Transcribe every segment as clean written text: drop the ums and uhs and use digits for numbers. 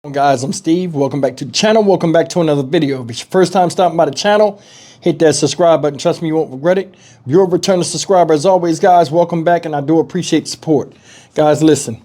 Guys, I'm Steve. Welcome back to the channel. Welcome back to another video. If it's your first time stopping by the channel, hit that subscribe button. Trust me, you won't regret it. If you're a returning subscriber, as always, guys, welcome back, and I do appreciate the support. Guys, listen.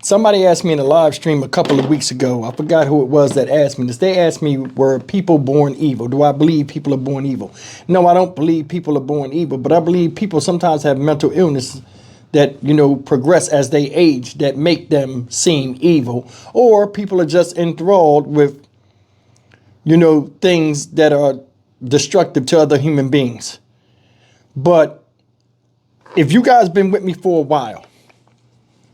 Somebody asked me in a live stream a couple of weeks ago. I forgot who it was that asked me this. They asked me, were people born evil? Do I believe people are born evil? No, I don't believe people are born evil, but I believe people sometimes have mental illness that, progress as they age that make them seem evil, or people are just enthralled with, things that are destructive to other human beings. But if you guys been with me for a while,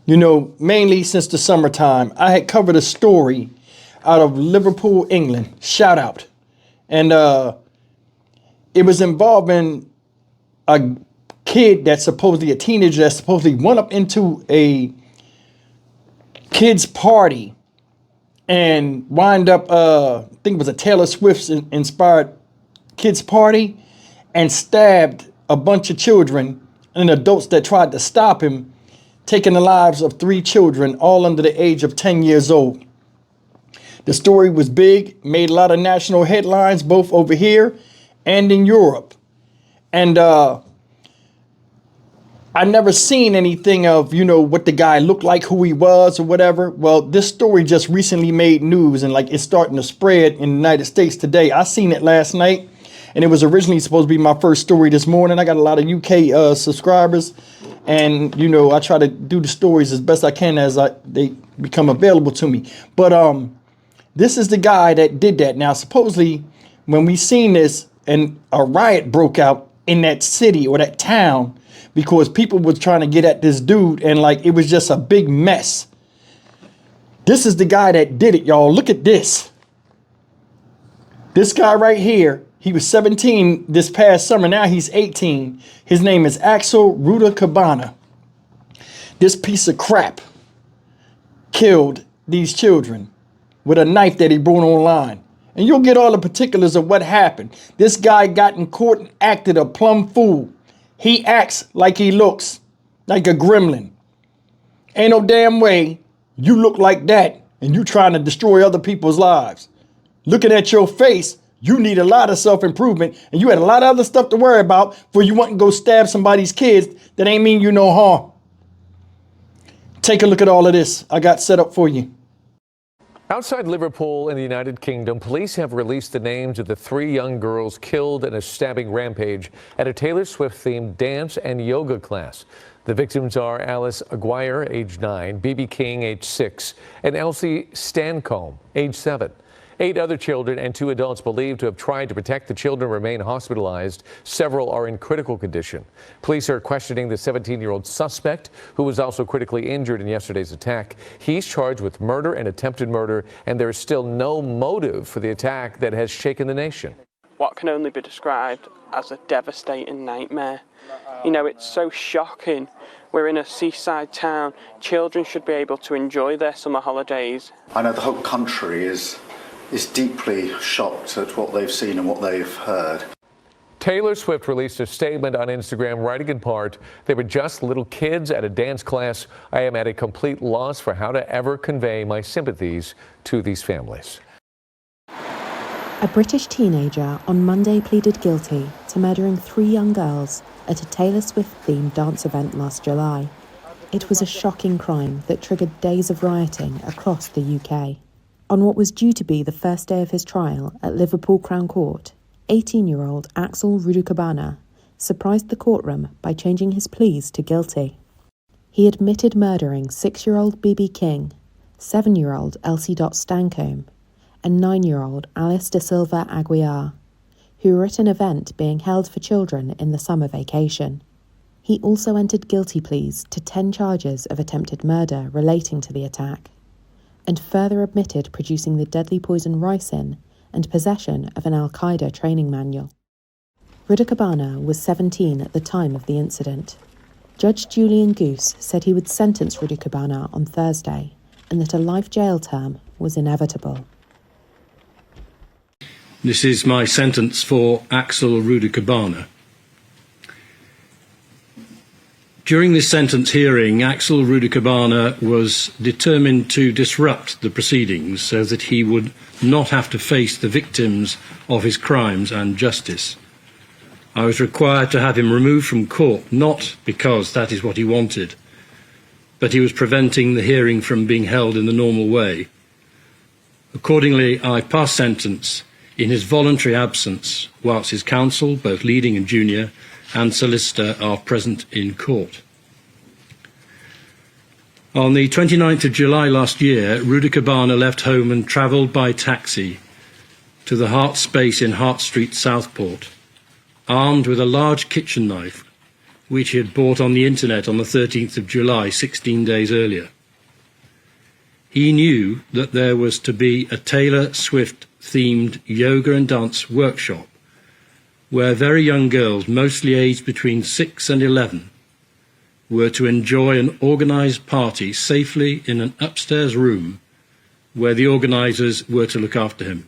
mainly since the summertime, I had covered a story out of Liverpool, England, shout out. And it was involving a kid that's supposedly a teenager that supposedly went up into a kid's party and wind up, I think it was a Taylor Swift inspired kid's party, and stabbed a bunch of children and adults that tried to stop him, taking the lives of 3 children, all under the age of 10 years old. The story was big, made a lot of national headlines, both over here and in Europe. And I never seen anything of, what the guy looked like, who he was or whatever. Well, this story just recently made news, and it's starting to spread in the United States today. I seen it last night, and it was originally supposed to be my first story this morning. I got a lot of UK subscribers, and, I try to do the stories as best I can as they become available to me. But this is the guy that did that. Now, supposedly, when we seen this, and a riot broke out in that city or that town, because people were trying to get at this dude, and it was just a big mess. This is the guy that did it, y'all. Look at this. This guy right here, he was 17 this past summer. Now he's 18. His name is Axel Rudakubana. This piece of crap killed these children with a knife that he brought online. And you'll get all the particulars of what happened. This guy got in court and acted a plumb fool. He acts like he looks like a gremlin. Ain't no damn way you look like that and you trying to destroy other people's lives. Looking at your face, you need a lot of self-improvement, and you had a lot of other stuff to worry about before you want to go stab somebody's kids that ain't mean you no harm. Take a look at all of this I got set up for you. Outside Liverpool in the United Kingdom, police have released the names of the 3 young girls killed in a stabbing rampage at a Taylor Swift-themed dance and yoga class. The victims are Alice Aguirre, age 9, BB King, age 6, and Elsie Stancombe, age 7. 8 other children and 2 adults believed to have tried to protect the children remain hospitalized. Several are in critical condition. Police are questioning the 17-year-old suspect, who was also critically injured in yesterday's attack. He's charged with murder and attempted murder, and there is still no motive for the attack that has shaken the nation. What can only be described as a devastating nightmare. It's so shocking. We're in a seaside town. Children should be able to enjoy their summer holidays. I know the whole country is deeply shocked at what they've seen and what they've heard. Taylor Swift released a statement on Instagram, writing in part, "They were just little kids at a dance class. I am at a complete loss for how to ever convey my sympathies to these families." A British teenager on Monday pleaded guilty to murdering 3 young girls at a Taylor Swift-themed dance event last July. It was a shocking crime that triggered days of rioting across the UK. On what was due to be the first day of his trial at Liverpool Crown Court, 18-year-old Axel Rudakubana surprised the courtroom by changing his pleas to guilty. He admitted murdering 6-year-old BB King, 7-year-old Elsie Stancombe, and 9-year-old Alice da Silva Aguiar, who were at an event being held for children in the summer vacation. He also entered guilty pleas to 10 charges of attempted murder relating to the attack, and further admitted producing the deadly poison ricin and possession of an Al-Qaeda training manual. Rudakubana was 17 at the time of the incident. Judge Julian Goose said he would sentence Rudakubana on Thursday, and that a life jail term was inevitable. This is my sentence for Axel Rudakubana. During this sentence hearing, Axel Rudakubana was determined to disrupt the proceedings so that he would not have to face the victims of his crimes and justice. I was required to have him removed from court, not because that is what he wanted, but he was preventing the hearing from being held in the normal way. Accordingly, I passed sentence in his voluntary absence, whilst his counsel, both leading and junior, and solicitor are present in court. On the 29th of July last year, Rudakubana left home and travelled by taxi to the Hart Space in Hart Street, Southport, armed with a large kitchen knife, which he had bought on the internet on the 13th of July, 16 days earlier. He knew that there was to be a Taylor Swift-themed yoga and dance workshop where very young girls, mostly aged between 6 and 11, were to enjoy an organised party safely in an upstairs room where the organisers were to look after him.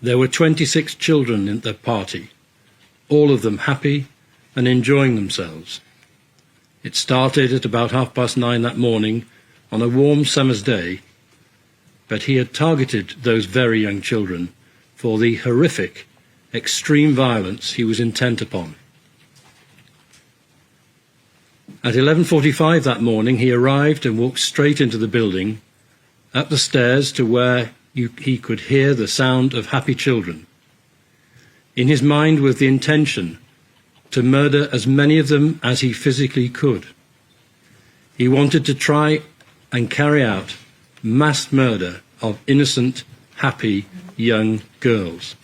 There were 26 children in the party, all of them happy and enjoying themselves. It started at about 9:30 that morning on a warm summer's day, but he had targeted those very young children for the horrific, extreme violence he was intent upon. At 11:45 that morning, he arrived and walked straight into the building, up the stairs to where he could hear the sound of happy children. In his mind was the intention to murder as many of them as he physically could. He wanted to try and carry out mass murder of innocent, happy young girls.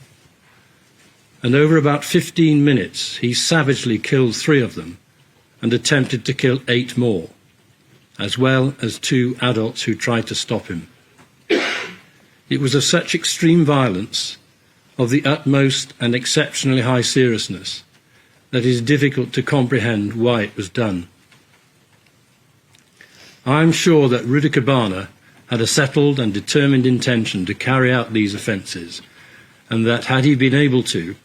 And over about 15 minutes, he savagely killed 3 of them and attempted to kill 8 more, as well as 2 adults who tried to stop him. It was of such extreme violence, of the utmost and exceptionally high seriousness, that it is difficult to comprehend why it was done. I am sure that Rudakubana had a settled and determined intention to carry out these offences, and that had he been able to,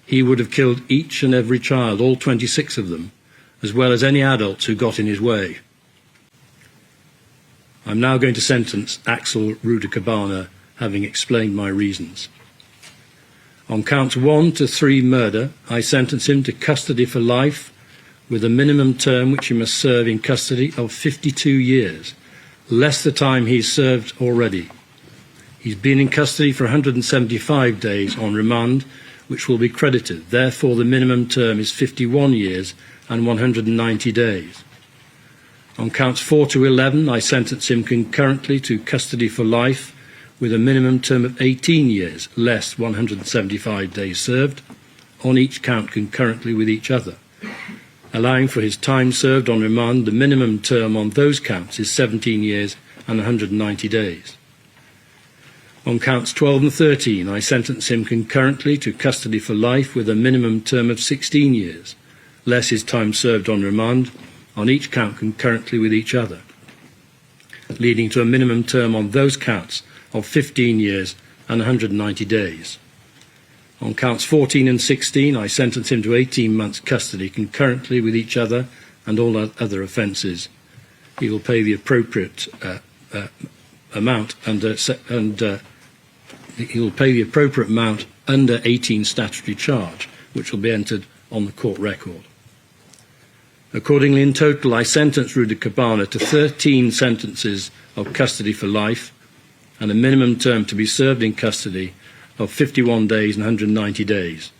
he would have killed each and every child, all 26 of them, as well as any adults who got in his way. I'm now going to sentence Axel Rudakubana, having explained my reasons. On counts 1 to 3 murder, I sentence him to custody for life with a minimum term which he must serve in custody of 52 years, less the time he's served already. He's been in custody for 175 days on remand, which will be credited. Therefore, the minimum term is 51 years and 190 days. On counts 4 to 11, I sentence him concurrently to custody for life with a minimum term of 18 years, less 175 days served, on each count concurrently with each other. Allowing for his time served on remand, the minimum term on those counts is 17 years and 190 days. On counts 12 and 13, I sentence him concurrently to custody for life with a minimum term of 16 years, less his time served on remand, on each count concurrently with each other, leading to a minimum term on those counts of 15 years and 190 days. On counts 14 and 16, I sentence him to 18 months custody concurrently with each other and all other offences. He will pay the appropriate amount under he will pay the appropriate amount under 18 statutory charge, which will be entered on the court record. Accordingly, in total, I sentence Rudakubana to 13 sentences of custody for life and a minimum term to be served in custody of 51 days and 190 days.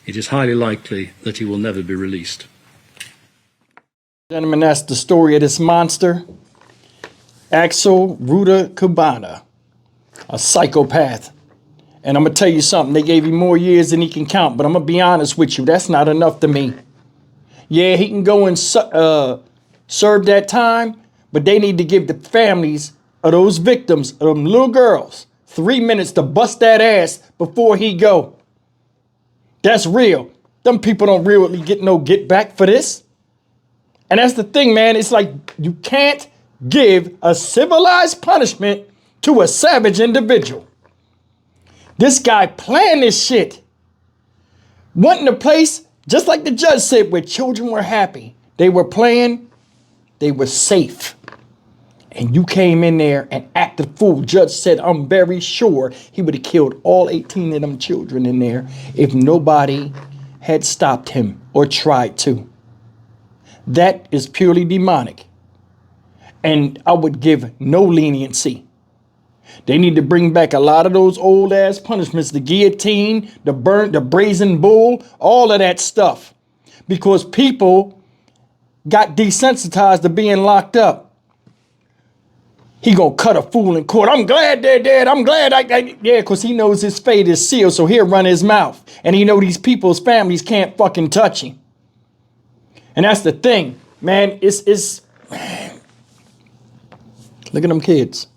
It is highly likely that he will never be released. Gentlemen, that's the story of this monster, Axel Rudakubana, a psychopath. And I'm going to tell you something, they gave him more years than he can count, but I'm going to be honest with you, that's not enough to me. Yeah, he can go and serve that time, but they need to give the families of those victims, of them little girls, 3 minutes to bust that ass before he go. That's real. Them people don't really get no get back for this. And that's the thing, man. It's like you can't give a civilized punishment to a savage individual. This guy planned this shit. Wanting a place, Just like the judge said, where children were happy, they were playing, they were safe. And you came in there and acted fool. Judge said, I'm very sure he would have killed all 18 of them children in there if nobody had stopped him or tried to. That is purely demonic. And I would give no leniency. They need to bring back a lot of those old ass punishments, the guillotine, the brazen bull, all of that stuff. Because people got desensitized to being locked up. He gonna cut a fool in court. I'm glad they're dead. I'm glad yeah, because he knows his fate is sealed, so he'll run his mouth. And he know these people's families can't fucking touch him. And that's the thing, man. Man. Look at them kids.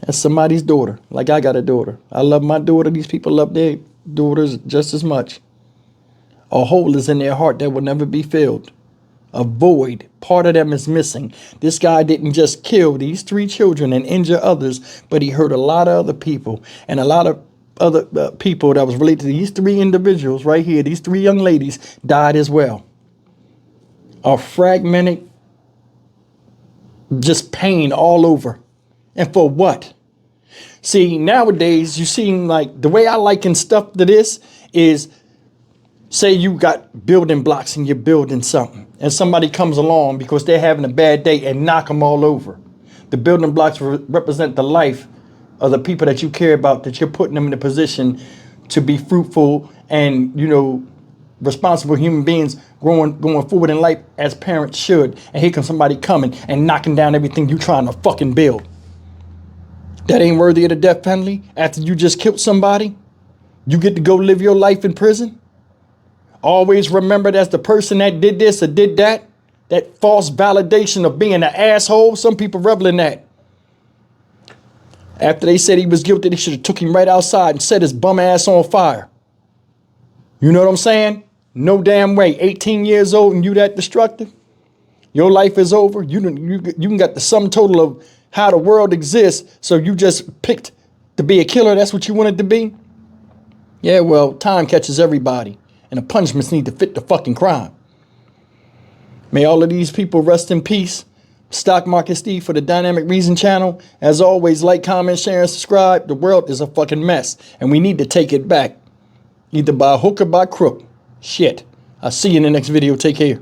That's somebody's daughter. Like I got a daughter. I love my daughter. These people love their daughters just as much. A hole is in their heart that will never be filled. A void. Part of them is missing. This guy didn't just kill these 3 children and injure others, but he hurt a lot of other people. And a lot of other people that was related to these 3 individuals right here, these 3 young ladies, died as well. A fragmented, just pain all over. And for what? See, nowadays, you seem like the way I liken stuff to this is, say you got building blocks and you're building something and somebody comes along because they're having a bad day and knock them all over. The building blocks represent the life of the people that you care about, that you're putting them in a position to be fruitful and, you know, responsible human beings going forward in life as parents should. And here comes somebody coming and knocking down everything you trying to fucking build. That ain't worthy of the death penalty. After you just killed somebody, you get to go live your life in prison. Always remember that's the person that did this or did that. That false validation of being an asshole. Some people revel in that. After they said he was guilty, they should have took him right outside and set his bum ass on fire. You know what I'm saying? No damn way. 18 years old and you that destructive? Your life is over. You can got the sum total of how the world exists. So you just picked to be a killer. That's what you wanted to be? Yeah, well, time catches everybody. And the punishments need to fit the fucking crime. May all of these people rest in peace. Stock Market Steve for the Dynamic Reason channel. As always, like, comment, share, and subscribe. The world is a fucking mess. And we need to take it back. Either by hook or by crook. Shit. I'll see you in the next video. Take care.